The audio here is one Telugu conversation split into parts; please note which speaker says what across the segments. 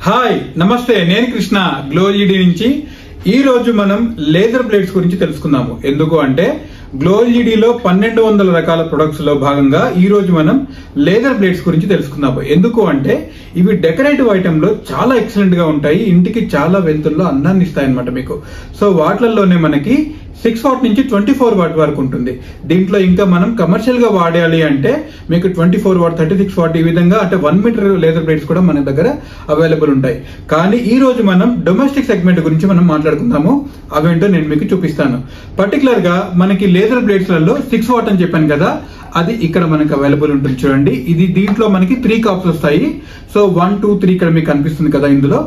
Speaker 1: హాయ్ నమస్తే, నేను కృష్ణ గ్లో ఎల్ఈడి నుంచి. ఈ రోజు మనం లేజర్ బ్లేడ్స్ గురించి తెలుసుకుందాము. ఎందుకు అంటే గ్లో ఎల్ఈడిలో 1200 రకాల ప్రొడక్ట్స్ లో భాగంగా ఈ రోజు మనం లేజర్ బ్లేడ్స్ గురించి తెలుసుకుందాము. ఎందుకు అంటే ఇవి డెకరేటివ్ ఐటమ్ లో చాలా ఎక్సలెంట్ గా ఉంటాయి, ఇంటికి చాలా వెలుతుల్లో అందాన్ని ఇస్తాయి అన్నమాట మీకు. సో వాటిల్లోనే మనకి 6 వాట్ నుంచి 24 వాట్ వరకు ఉంటుంది. దీంట్లో ఇంకా మనం కమర్షియల్ గా వాడాలి అంటే మీకు 24 వాట్ 36 వాట్ ఈ విధంగా అంటే 1 మీటర్ లేజర్ బ్లేడ్స్ కూడా మన దగ్గర అవైలబుల్ ఉంటాయి. కానీ ఈ రోజు మనం డొమెస్టిక్ సెగ్మెంట్ గురించి మనం మాట్లాడుకుందాము. అవేంటో నేను మీకు చూపిస్తాను. పర్టికులర్ గా మనకి లేజర్ బ్లేడ్స్ లలో 6 వాట్ అని చెప్పాను కదా, అది ఇక్కడ మనకి అవైలబుల్ ఉంటుంది. చూడండి, ఇది దీంట్లో మనకి 3 కాప్స్ వస్తాయి. సో 1, 2, 3 ఇక్కడ మీకు కనిపిస్తుంది కదా. ఇందులో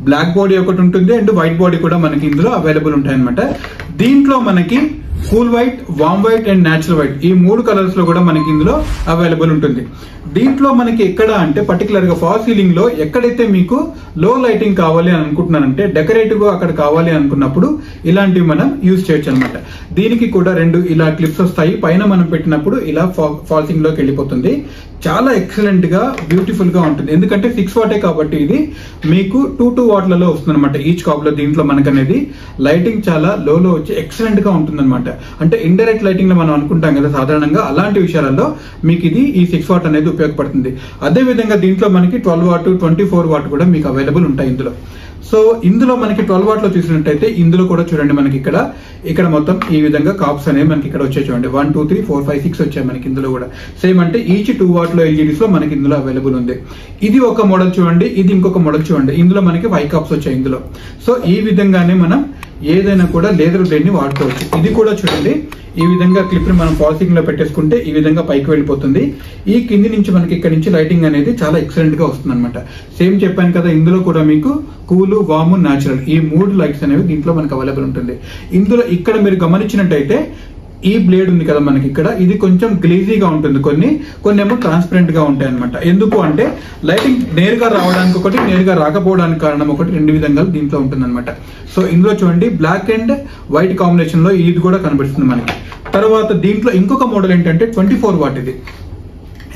Speaker 1: బ్లాక్ బాడీ ఒకటి ఉంటుంది అండ్ వైట్ బాడీ కూడా మనకి ఇందులో అవైలబుల్ ఉంటాయి అనమాట. దీంట్లో మనకి cool white, warm white and natural white ఈ 3 కలర్స్ లో కూడా మనకి ఇందులో అవైలబుల్ ఉంటుంది. దీంట్లో మనకి ఎక్కడ అంటే పర్టికులర్ గా ఫాల్ సీలింగ్ లో ఎక్కడైతే మీకు లో లైటింగ్ కావాలి అని అనుకుంటున్నానంటే డెకరేటివ్ గా అక్కడ కావాలి అనుకున్నప్పుడు ఇలాంటివి మనం యూజ్ చేయొచ్చు అనమాట. దీనికి కూడా 2 ఇలా క్లిప్స్ వస్తాయి. పైన మనం పెట్టినప్పుడు ఇలా ఫాల్ సీలింగ్ లోకి వెళ్ళిపోతుంది. చాలా ఎక్సలెంట్ గా బ్యూటిఫుల్ గా ఉంటుంది. ఎందుకంటే 6 వాటే కాబట్టి ఇది మీకు 2 వాట్లలో వస్తుంది అనమాట ఈచ్ కాప్ లో. దీంట్లో మనకనేది లైటింగ్ చాలా లోలో వచ్చి ఎక్సలెంట్ గా ఉంటుంది అనమాట. అంటే ఇండైరెక్ట్ లైటింగ్ లో మనం అనుకుంటాం కదా సాధారణంగా, అలాంటి విషయాలలో మీకు ఇది ఈ 6 వాట్ అనేది ఉపయోగపడుతుంది. అదే విధంగా దీంట్లో మనకి 12 వాట్ 24 వాట్ కూడా మీకు అవైలబుల్ ఉంటాయి ఇందులో. సో ఇందులో మనకి 12 వాట్ లో చూసినట్టయితే ఇందులో కూడా చూడండి మనకి ఇక్కడ మొత్తం ఈ విధంగా కాప్స్ అనేవి మనకి ఇక్కడ వచ్చాయి. చూడండి 1, 2, 3, 4, 5, 6 వచ్చాయి మనకి ఇందులో కూడా. సేమ్ అంటే ఈచ్ 2 వాట్ లో ఎల్ఈడీస్ లో మనకి ఇందులో అవైలబుల్ ఉంది. ఇది ఒక మోడల్ చూడండి, ఇది ఇంకొక మోడల్ చూడండి. ఇందులో మనకి 5 కాప్స్ వచ్చాయి ఇందులో. సో ఈ విధంగానే మనం ఏదైనా కూడా లేజర్ బ్లేడ్ ని వాడుకోవచ్చు. ఇది కూడా చూడండి, ఈ విధంగా క్లిప్ ని మనం ఫాల్ సీలింగ్ లో పెట్టేసుకుంటే ఈ విధంగా పైకి వెళ్ళిపోతుంది. ఈ కింది నుంచి మనకి ఇక్కడ నుంచి లైటింగ్ అనేది చాలా ఎక్సలెంట్ గా వస్తుంది అనమాట. సేమ్ చెప్పాను కదా, ఇందులో కూడా మీకు కూల్, వామ్, న్యాచురల్ ఈ 3 లైట్స్ అనేవి దీంట్లో మనకు అవైలబుల్ ఉంటుంది. ఇందులో ఇక్కడ మీరు గమనించినట్టయితే ఈ బ్లేడ్ ఉంది కదా మనకి ఇక్కడ, ఇది కొంచెం గ్లేజీగా ఉంటుంది, కొన్ని ఏమో ట్రాన్స్పరెంట్ గా ఉంటాయి అనమాట. ఎందుకు అంటే లైటింగ్ నేరుగా రావడానికి ఒకటి, నేరుగా రాకపోవడానికి కారణం ఒకటి, 2 విధంగా దీంట్లో ఉంటుంది అనమాట. సో ఇందులో చూడండి బ్లాక్ అండ్ వైట్ కాంబినేషన్ లో ఇది కూడా కనిపిస్తుంది మనకి. తర్వాత దీంట్లో ఇంకొక మోడల్ ఏంటంటే 24 వాట్. ఇది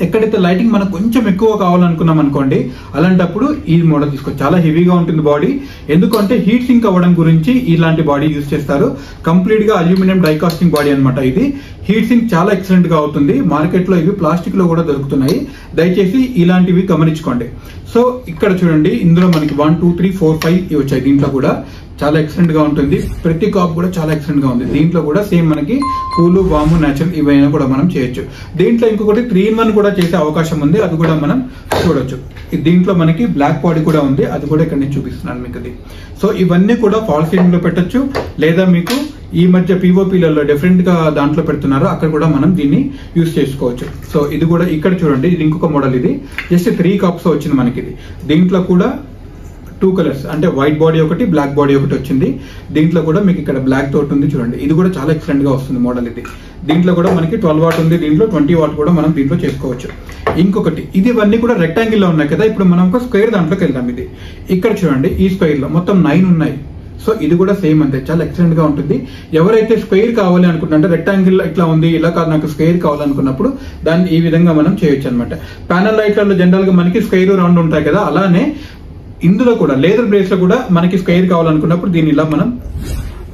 Speaker 1: ఎక్కడైతే లైటింగ్ మనకు కొంచెం ఎక్కువ కావాలనుకున్నాం అనుకోండి, అలాంటప్పుడు ఈ మోడల్ తీసుకోవచ్చు. చాలా హెవీగా ఉంటుంది బాడీ. ఎందుకంటే హీట్ సింక్ అవ్వడం గురించి ఇలాంటి బాడీ యూజ్ చేస్తారు. కంప్లీట్ గా అల్యూమినియం డైకాస్టింగ్ బాడీ అనమాట. ఇది హీట్ సింక్ చాలా ఎక్సలెంట్ గా అవుతుంది. మార్కెట్ లో ఇవి ప్లాస్టిక్ లో కూడా దొరుకుతున్నాయి. దయచేసి ఇలాంటివి గమనించుకోండి. సో ఇక్కడ చూడండి, ఇందులో మనకి 1, 2, 3, 4, 5 ఇవి వచ్చాయి. దీంట్లో కూడా చాలా ఎక్సలెంట్ గా ఉంటుంది. ప్రతి కాప్ కూడా చాలా ఎక్సలెంట్ గా ఉంది. దీంట్లో కూడా సేమ్ మనకి కూలు, వాము, న్యాచురల్ ఇవైనా కూడా మనం చేయొచ్చు. దీంట్లో ఇంకొకటి 3-in-1 కూడా చేసే అవకాశం ఉంది, అది కూడా మనం చూడొచ్చు. దీంట్లో మనకి బ్లాక్ బాడీ కూడా ఉంది, అది కూడా ఇక్కడ నేను చూపిస్తున్నాను మీకు. సో ఇవన్నీ కూడా ఫాల్ సీలింగ్ లో పెట్టొచ్చు, లేదా మీకు ఈ మధ్య పిఓపిలలో డిఫరెంట్ గా దాంట్లో పెడుతున్నారు, అక్కడ కూడా మనం దీన్ని యూజ్ చేసుకోవచ్చు. సో ఇది కూడా ఇక్కడ చూడండి, ఇది ఇంకొక మోడల్. ఇది జస్ట్ 3 కాప్స్ వచ్చింది మనకి. దీంట్లో కూడా 2 కలర్స్ అంటే వైట్ బాడీ ఒకటి, బ్లాక్ బాడీ ఒకటి వచ్చింది. దీంట్లో కూడా మీకు ఇక్కడ బ్లాక్ తోటి ఉంది చూడండి. ఇది కూడా చాలా ఎక్సలెంట్ గా వస్తుంది మోడల్. ఇది దీంట్లో కూడా మనకి 12 వాట్ ఉంది, దీంట్లో 20 వాట్ కూడా మనం దీంట్లో చేసుకోవచ్చు. ఇంకొకటి ఇది ఇవన్నీ కూడా రెక్టాంగిల్ లో ఉన్నాయి కదా. ఇప్పుడు మనం ఒక స్క్వేర్ దాంట్లోకి వెళ్దాం. ఇది ఇక్కడ చూడండి, ఈ స్క్వేర్ లో మొత్తం 9 ఉన్నాయి. సో ఇది కూడా సేమ్ అంతే, చాలా ఎక్సలెంట్ గా ఉంటుంది. ఎవరైతే స్క్వేర్ కావాలి అనుకుంటే రెక్టాంగిల్ ఇట్లా ఉంది, ఇలా కాదు నాకు స్క్వేర్ కావాలనుకున్నప్పుడు దాన్ని ఈ విధంగా మనం చేయొచ్చు అనమాట. ప్యానల్ లైట్లలో జనరల్ గా మనకి స్క్వేర్ రౌండ్ ఉంటాయి కదా, అలానే ఇందులో కూడా లేజర్ బ్లేడ్స్ లో కూడా మనకి స్క్వేర్ కావాలనుకున్నప్పుడు దీన్ని ఇలా మనం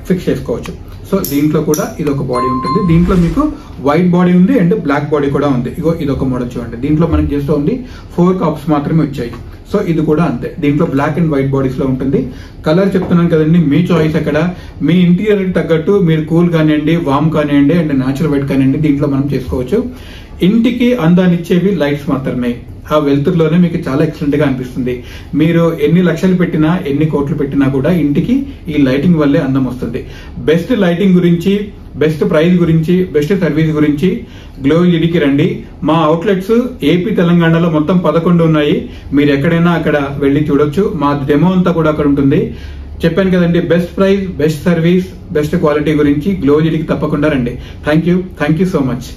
Speaker 1: ఫిక్స్ చేసుకోవచ్చు. సో దీంట్లో కూడా ఇది ఒక బాడీ ఉంటుంది. దీంట్లో మీకు వైట్ బాడీ ఉంది అండ్ బ్లాక్ బాడీ కూడా ఉంది. ఇగో ఇది ఒక మోడల్ చూడండి. దీంట్లో మనకి జస్ట్ ఓన్లీ 4 కాప్స్ మాత్రమే వచ్చాయి. సో ఇది కూడా అంతే, దీంట్లో బ్లాక్ అండ్ వైట్ బాడీస్ లో ఉంటుంది. కలర్ చెప్తున్నాను కదండి, మీ చాయిస్ అక్కడ. మీ ఇంటీరియర్ తగ్గట్టు మీరు కూల్ కానివ్వండి, వామ్ కానివ్వండి అండ్ న్యాచురల్ వైట్ కానివ్వండి, దీంట్లో మనం చేసుకోవచ్చు. ఇంటికి అందాన్ని ఇచ్చేవి లైట్స్ మాత్రమే. ఆ వెలుతురులోనే మీకు చాలా ఎక్సలెంట్ గా అనిపిస్తుంది. మీరు ఎన్ని లక్షలు పెట్టినా, ఎన్ని కోట్లు పెట్టినా కూడా ఇంటికి ఈ లైటింగ్ వల్లే అందం వస్తుంది. బెస్ట్ లైటింగ్ గురించి, బెస్ట్ ప్రైస్ గురించి, బెస్ట్ సర్వీస్ గురించి గ్లో ఎల్ఈడికి రండి. మా అవుట్లెట్స్ ఏపీ, తెలంగాణలో మొత్తం 11 ఉన్నాయి. మీరు ఎక్కడైనా అక్కడ వెళ్ళి చూడొచ్చు. మా డెమో అంతా కూడా అక్కడ ఉంటుంది. చెప్పాను కదండి, best price, best service, best quality గురించి గ్లో ఎల్ఈడికి తప్పకుండా రండి. Thank you so much.